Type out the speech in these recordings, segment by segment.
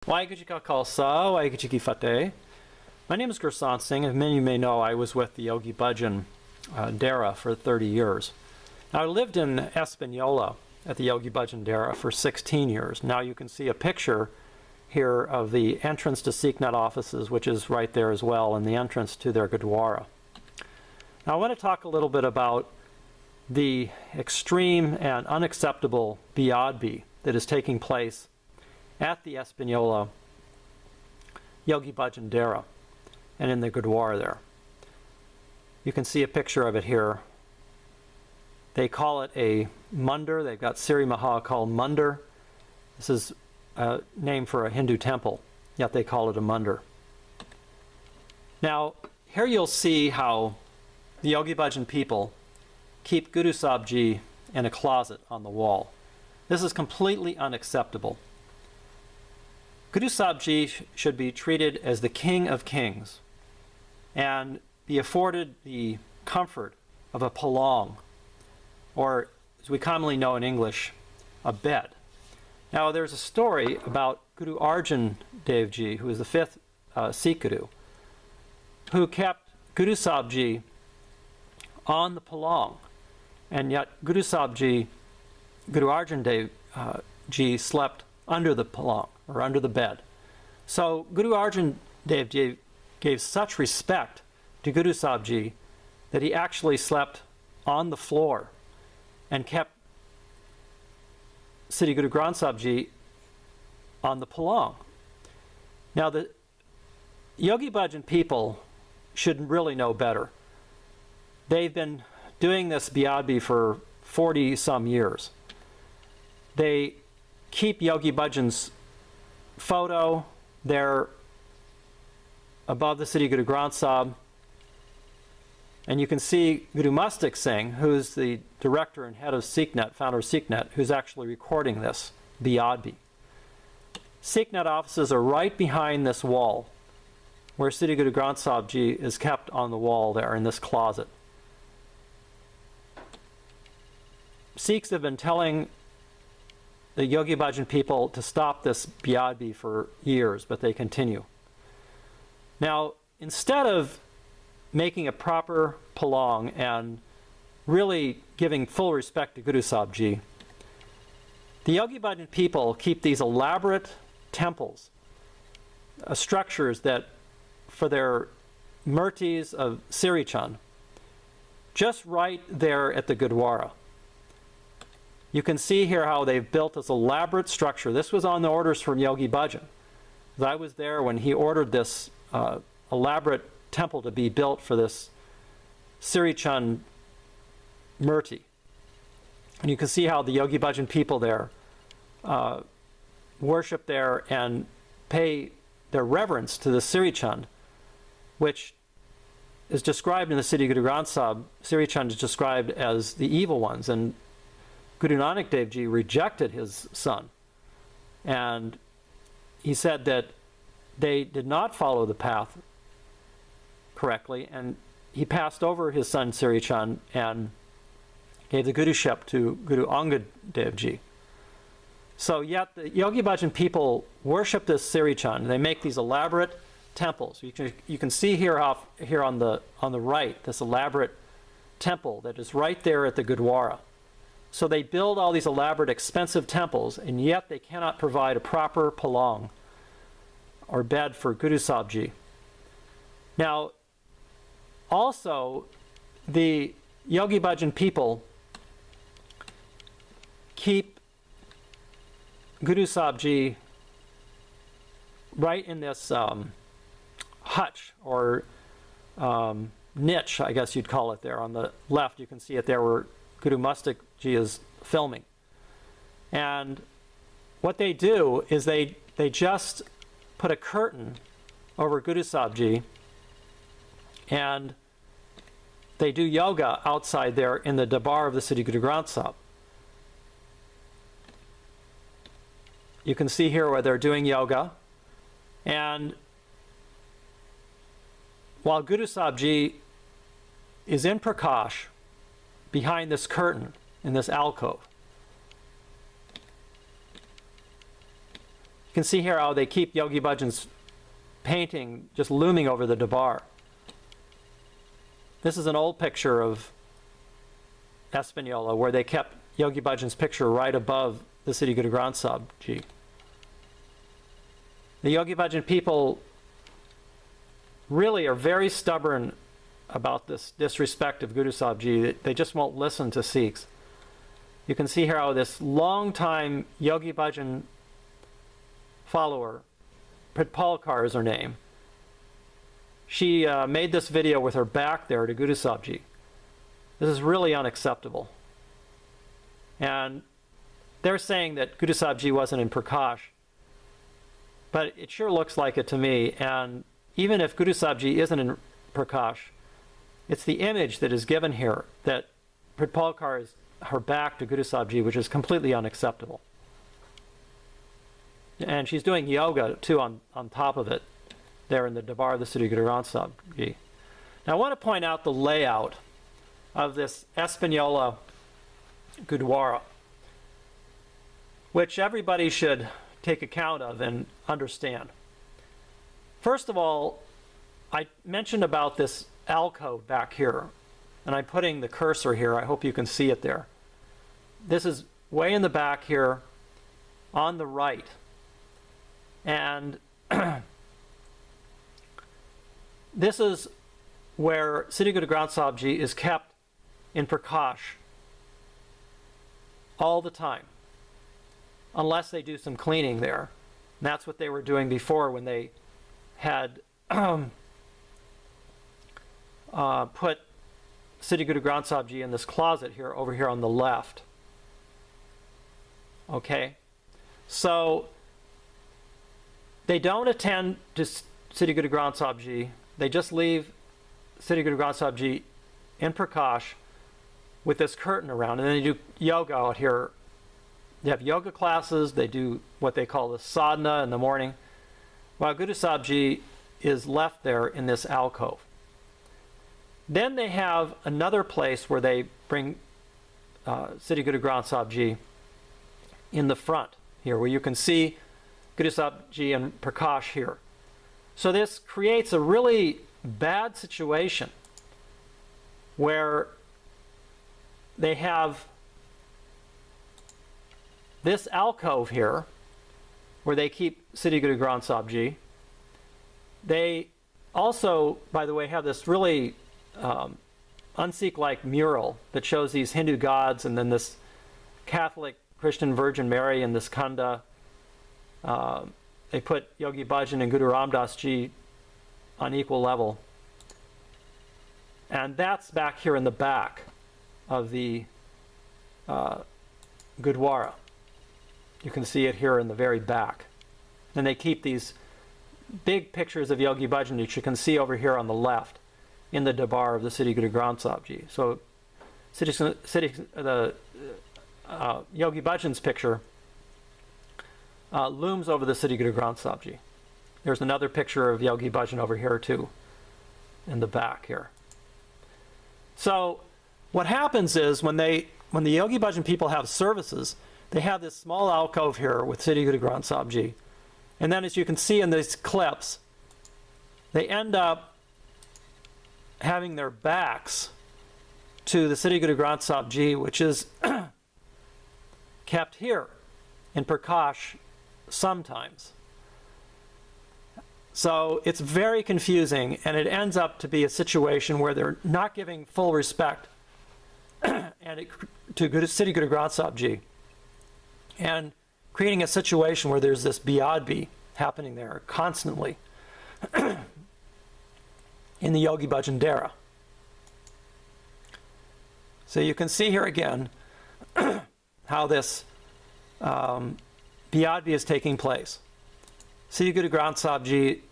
Waheguru Khalsa, Waheguru Fateh. My name is Gursant Singh. As many of you may know, I was with the Yogi Bhajan dera for 30 years. Now, I lived in Espanola at the Yogi Bhajan dera for 16 years. Now you can see a picture here of the entrance to SikhNet offices, which is right there as well, and the entrance to their Gurdwara. Now I want to talk a little bit about the extreme and unacceptable beadbi that is taking place at the Espanola Yogi Bhajan dera and in the Gurdwara there. You can see a picture of it here. They call it a mandir. They've got Siri Maha called mandir. This is a name for a Hindu temple, yet they call it a mandir. Now, here you'll see how the Yogi Bhajan people keep Guru Sahib Ji in a closet on the wall. This is completely unacceptable. Guru Sahib Ji should be treated as the king of kings and be afforded the comfort of a palang, or as we commonly know in English, a bed. Now there's a story about Guru Arjan Dev Ji, who is the fifth Sikh Guru, who kept Guru Sahib Ji on the palang, and yet Guru Sahib Ji, Guru Arjan Dev Ji slept under the palang, or under the bed. So Guru Arjan Dev Ji gave such respect to Guru Sahib Ji that he actually slept on the floor and kept Sri Guru Granth Sahib Ji on the palang. Now the Yogi Bhajan people should really know better. They've been doing this beadbi for 40-some years. They keep Yogi Bhajan's photo there above the Sri Guru Granth Sahib. And you can see Gurumustuk Singh, who's the director and head of SikhNet, founder of SikhNet, who's actually recording this beadbi. SikhNet offices are right behind this wall, where Sri Guru Granth Sahib Ji is kept on the wall there in this closet. Sikhs have been telling the Yogi Bhajan people to stop this beadbi for years, but they continue. Now, instead of making a proper palang and really giving full respect to Guru Sahib Ji, the Yogi Bhajan people keep these elaborate temples, structures that for their murtis of Siri Chand, just right there at the Gurdwara. You can see here how they've built this elaborate structure. This was on the orders from Yogi Bhajan. I was there when he ordered this elaborate temple to be built for this Siri Chand Murti. And you can see how the Yogi Bhajan people there worship there and pay their reverence to the Siri Chand, which is described in the Sri Guru Granth Sahib. Siri Chand is described as the evil ones, and Guru Nanak Dev Ji rejected his son. And he said that they did not follow the path correctly, and he passed over his son Siri Chand and gave the Guruship to Guru Angad Dev Ji. So yet the Yogi Bhajan people worship this Siri Chand. They make these elaborate temples. You can see here on the right this elaborate temple that is right there at the Gurdwara. So they build all these elaborate, expensive temples, and yet they cannot provide a proper palang or bed for Guru Sahib Ji. Now, also, the Yogi Bhajan people keep Guru Sahib Ji right in this hutch, or niche, I guess you'd call it there. On the left, you can see it there where Gurumustuk Ji is filming. And what they do is they just put a curtain over Guru Sahib Ji, and they do yoga outside there in the dabar of the Sri Guru Granth Sahib. You can see here where they're doing yoga, and while Guru Sahib Ji is in Prakash behind this curtain in this alcove, can see here how they keep Yogi Bhajan's painting just looming over the Dabar. This is an old picture of Espanola where they kept Yogi Bhajan's picture right above the Sri Guru Granth Sahib Ji. The Yogi Bhajan people really are very stubborn about this disrespect of Guru Sahib Ji. They just won't listen to Sikhs. You can see here how this long-time Yogi Bhajan follower, Pritpalkar is her name, she made this video with her back there to Guru Sahib Ji. This is really unacceptable. And they're saying that Guru Sahib Ji wasn't in Prakash, but it sure looks like it to me. And even if Guru Sahib Ji isn't in Prakash, it's the image that is given here that Pritpalkar is her back to Guru Sahib Ji, which is completely unacceptable. And she's doing yoga too on top of it, there in the Dabar of the Sri Guru Granth Sahib Ji. Now I want to point out the layout of this Espanola Gurdwara, which everybody should take account of and understand. First of all, I mentioned about this alcove back here, and I'm putting the cursor here. I hope you can see it there. This is way in the back here on the right. And this is where Sri Guru Granth Sahib Ji is kept in Prakash all the time, unless they do some cleaning there. And that's what they were doing before when they had put Sri Guru Granth Sahib Ji in this closet here, over here on the left. Okay? So they don't attend to Sri Guru Granth Sahib Ji. They just leave Sri Guru Granth Sahib Ji in Prakash with this curtain around, and then they do yoga out here. They have yoga classes. They do what they call the sadhana in the morning, while Guru Sahib Ji is left there in this alcove. Then they have another place where they bring Sri Guru Granth Sahib Ji in the front here, where you can see Guru Sahib Ji and Prakash here. So this creates a really bad situation where they have this alcove here where they keep Sri Guru Granth Sahib Ji. They also, by the way, have this really un-Sikh-like mural that shows these Hindu gods and then this Catholic Christian Virgin Mary and this Khanda. They put Yogi Bhajan and Guru Ram Das Ji on equal level. And that's back here in the back of the Gurdwara. You can see it here in the very back. And they keep these big pictures of Yogi Bhajan, which you can see over here on the left in the Dabar of the Sri Guru Granth Sahib Ji. So the Yogi Bhajan's picture looms over the Sri Guru Granth Sahib Ji. There's another picture of Yogi Bhajan over here too, in the back here. So what happens is when the Yogi Bhajan people have services, they have this small alcove here with Sri Guru Granth Sahib Ji. And then as you can see in these clips, they end up having their backs to the Sri Guru Granth Sahib Ji, which is kept here in Prakash sometimes. So it's very confusing, and it ends up to be a situation where they're not giving full respect to Sri Guru Granth Sahib Ji, and creating a situation where there's this beadbi happening there constantly in the Yogi Bhajan dera. So you can see here again how this beadbi is taking place. Sri Guru Granth Sahib Ji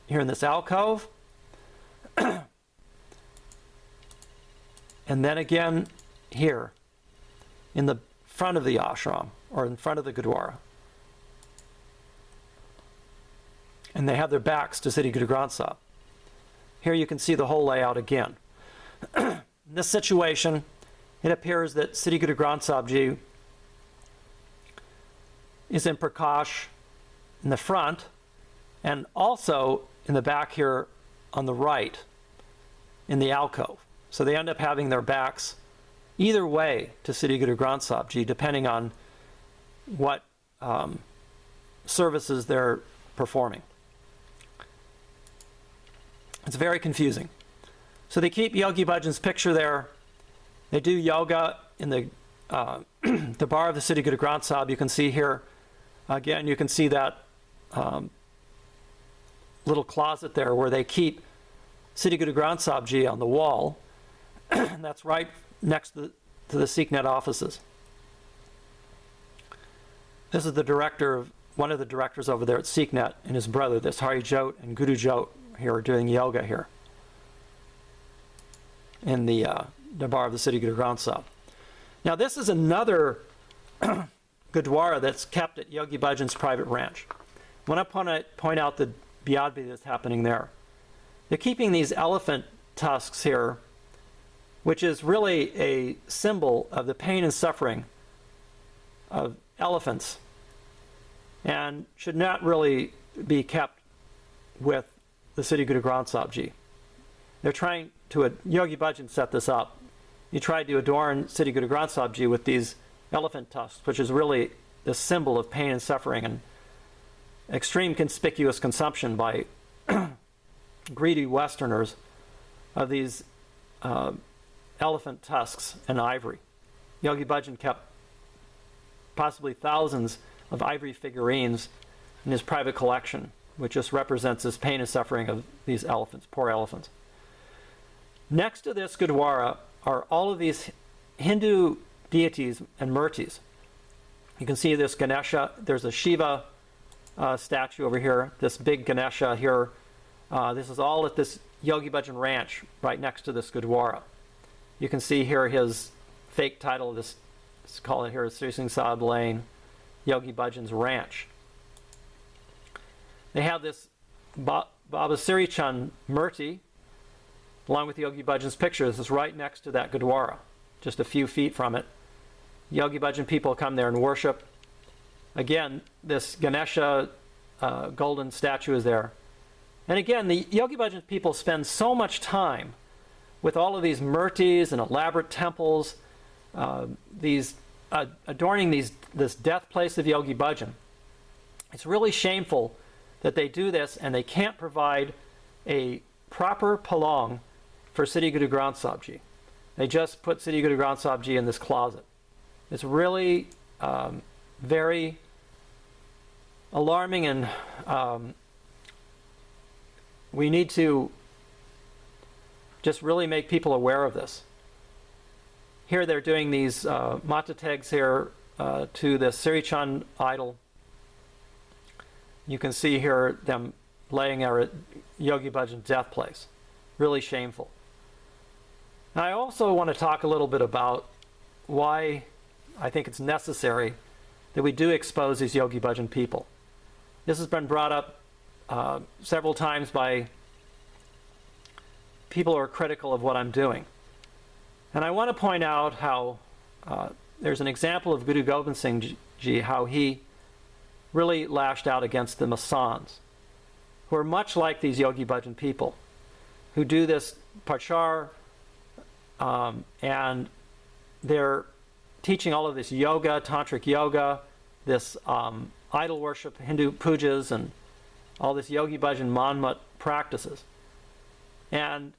here in this alcove, and then again here in the front of the ashram, or in front of the Gurdwara. And they have their backs to Sri Guru Granth Sahib. Here you can see the whole layout again. In this situation, it appears that Sri Guru Granth Sahib Ji is in Prakash in the front, and also in the back here on the right, in the alcove. So they end up having their backs either way to Sri Guru Granth Sahib Ji, depending on what services they're performing. It's very confusing. So they keep Yogi Bhajan's picture there. They do yoga in the the bar of the Sri Guru Granth Sahib. You can see here, again, you can see that little closet there where they keep Sri Guru Granth Sahib Ji on the wall. And that's right next to the SikhNet offices. This is the director, one of the directors over there at SikhNet, and his brother, this Hari Jot and Guru Jot, here are doing yoga here in the bar of the Sri Guru Granth Sahib. Now this is another Gurdwara that's kept at Yogi Bhajan's private ranch. I want to point out the beadbi that's happening there. They're keeping these elephant tusks here, which is really a symbol of the pain and suffering of elephants, and should not really be kept with the Sri Guru Granth Sahib Ji. They're trying to, Yogi Bhajan set this up. He tried to adorn Sri Guru Granth Sahib Ji with these elephant tusks, which is really the symbol of pain and suffering and extreme conspicuous consumption by greedy Westerners of these elephant tusks and ivory. Yogi Bhajan kept possibly thousands of ivory figurines in his private collection, which just represents this pain and suffering of these elephants, poor elephants. Next to this Gurdwara are all of these Hindu deities and murtis. You can see this Ganesha. There's a Shiva statue over here, this big Ganesha here. This is all at this Yogi Bhajan ranch right next to this Gurdwara. You can see here his fake title, let's call it here Sri Singh Sahib Lane, Yogi Bhajan's ranch. They have this Baba Siri Chand Murti, along with Yogi Bhajan's picture. This is right next to that Gurdwara, just a few feet from it. Yogi Bhajan people come there and worship. Again, this Ganesha golden statue is there. And again, the Yogi Bhajan people spend so much time with all of these murtis and elaborate temples, adorning this death place of Yogi Bhajan. It's really shameful that they do this and they can't provide a proper Palang for Sri Guru Granth Sahib Ji. They just put Sri Guru Granth Sahib Ji in this closet. It's really very alarming, and we need to just really make people aware of this. Here they're doing these mata tags here to the Siri Chand idol. You can see here them laying there at Yogi Bhajan's death place. Really shameful. Now, I also want to talk a little bit about why I think it's necessary that we do expose these Yogi Bhajan people. This has been brought up several times by people who are critical of what I'm doing. And I want to point out how there's an example of Guru Gobind Singh Ji, how he really lashed out against the Masons, who are much like these Yogi Bhajan people, who do this prachar, and they're teaching all of this yoga, tantric yoga, this idol worship, Hindu pujas, and all this Yogi Bhajan manmat practices. And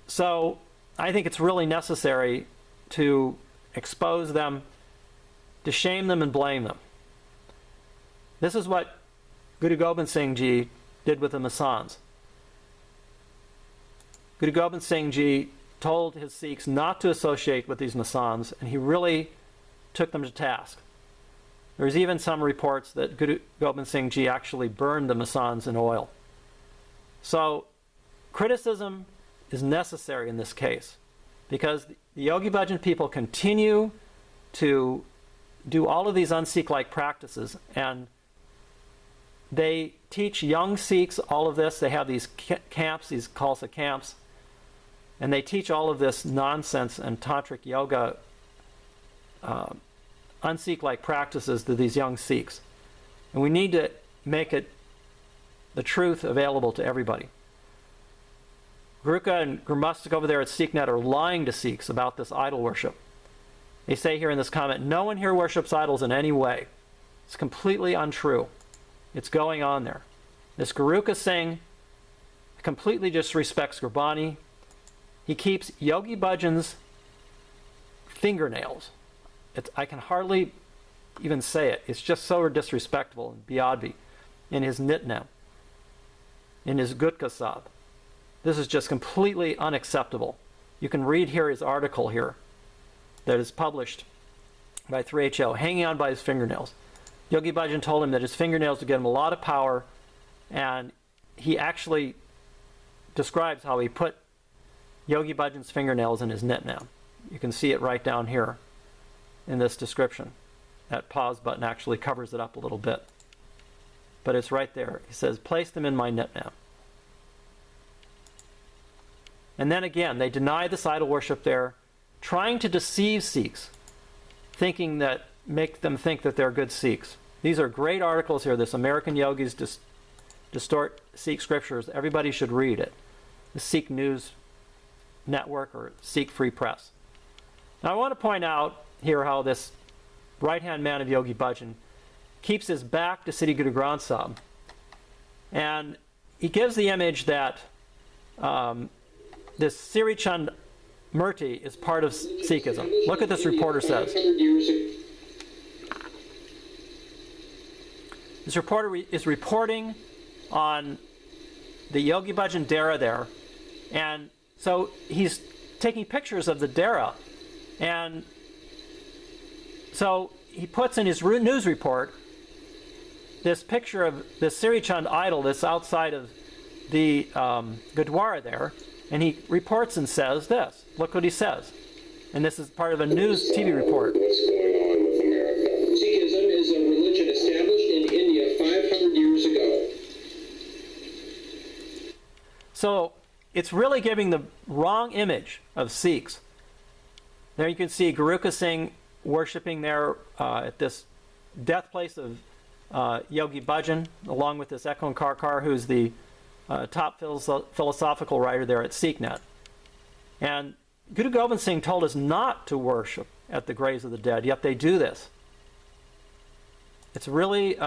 so I think it's really necessary to expose them, to shame them and blame them. This is what Guru Gobind Singh Ji did with the Masons. Guru Gobind Singh Ji told his Sikhs not to associate with these Masons, and he really took them to task. There's even some reports that Guru Gobind Singh Ji actually burned the Masons in oil. So criticism is necessary in this case, because the Yogi Bhajan people continue to do all of these un-Sikh-like practices, and they teach young Sikhs all of this. They have these camps, these Khalsa camps, and they teach all of this nonsense and tantric yoga, un-Sikh-like practices to these young Sikhs. And we need to make it the truth available to everybody. Guruka and Gurumustuk over there at SikhNet are lying to Sikhs about this idol worship. They say here in this comment, no one here worships idols in any way. It's completely untrue. It's going on there. This Guruka Singh completely disrespects Gurbani. He keeps Yogi Bhajan's fingernails. I can hardly even say it. It's just so disrespectful and beadbi in his nitnem, in his gutka sab. This is just completely unacceptable. You can read here his article here that is published by 3HO, hanging on by his fingernails. Yogi Bhajan told him that his fingernails would get him a lot of power, and he actually describes how he put Yogi Bhajan's fingernails in his nitnem. You can see it right down here in this description. That pause button actually covers it up a little bit. But it's right there. He says, place them in my nitnem. And then again, they deny this idol worship there, trying to deceive Sikhs, thinking that, make them think that they're good Sikhs. These are great articles here. This American Yogis Distort Sikh Scriptures. Everybody should read it. The Sikh News Network or Sikh Free Press. Now I want to point out here how this right-hand man of Yogi Bhajan keeps his back to Sri Guru Granth Sahib. And he gives the image that this Siri Chand Murti is part of Sikhism. Look what this reporter says. This reporter is reporting on the Yogi Bhajan dera there. And so he's taking pictures of the dera. And so he puts in his news report this picture of the Siri Chand idol that's outside of the Gurdwara there. And he reports and says this. Look what he says. And this is part of a news TV report. What's going on with America? Sikhism is a religion established in India 500 years ago. So it's really giving the wrong image of Sikhs. There you can see Guruka Singh worshipping there at this death place of Yogi Bhajan, along with this Ekon Karkar, who's the top philosophical writer there at SikhNet. And Guru Gobind Singh told us not to worship at the graves of the dead, yet they do this. It's really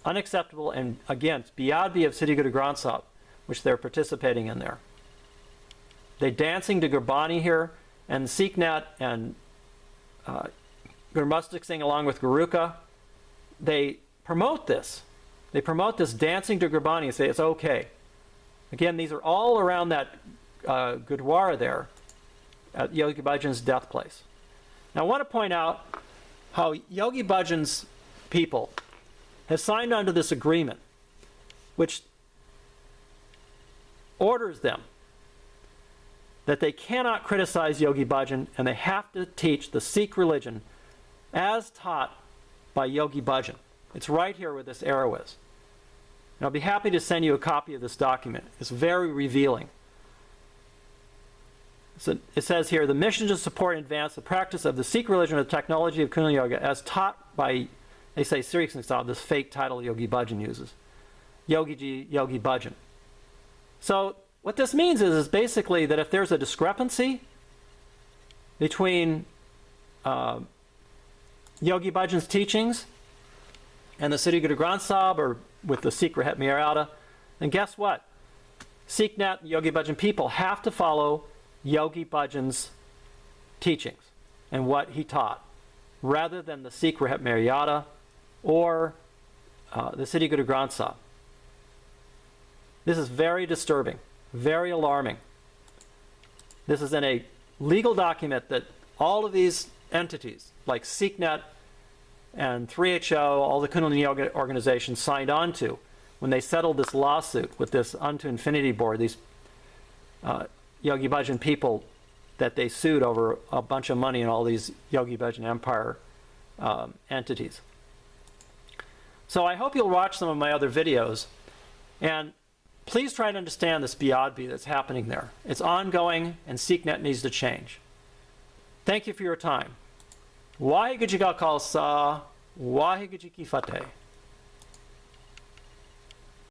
unacceptable, and again, it's beadbi of Sri Guru Granth Sahib, which they're participating in there. They're dancing to Gurbani here, and SikhNet and Gurumustuk Singh along with Guruka, they promote this. They promote this dancing to Gurbani and say it's okay. Again, these are all around that Gurdwara there at Yogi Bhajan's death place. Now I want to point out how Yogi Bhajan's people have signed on to this agreement, which orders them that they cannot criticize Yogi Bhajan and they have to teach the Sikh religion as taught by Yogi Bhajan. It's right here where this arrow is. And I'll be happy to send you a copy of this document. It's very revealing. So it says here, the mission to support and advance the practice of the Sikh religion and the technology of Kundalini Yoga as taught by, they say, Siri Singh, this fake title Yogi Bhajan uses. Yogi Ji, Yogi Bhajan. So what this means is basically that if there's a discrepancy between Yogi Bhajan's teachings and the Sri Guru Granth Sahib, or with the Sikh Rahat Mirada, then guess what? SikhNet, Yogi Bhajan people have to follow Yogi Bhajan's teachings and what he taught, rather than the Sikh Rahat Mirada or the Sri Guru Granth Sahib. This is very disturbing, very alarming. This is in a legal document that all of these entities, like SikhNet and 3HO, all the Kundalini Yoga organizations signed on to when they settled this lawsuit with this Unto Infinity Board, these Yogi Bhajan people that they sued over a bunch of money in all these Yogi Bhajan Empire entities. So I hope you'll watch some of my other videos, and please try to understand this beadbi that's happening there. It's ongoing, and SikhNet needs to change. Thank you for your time. Waheguru Ji Ka Khalsa, Waheguru Ji Ki Fateh.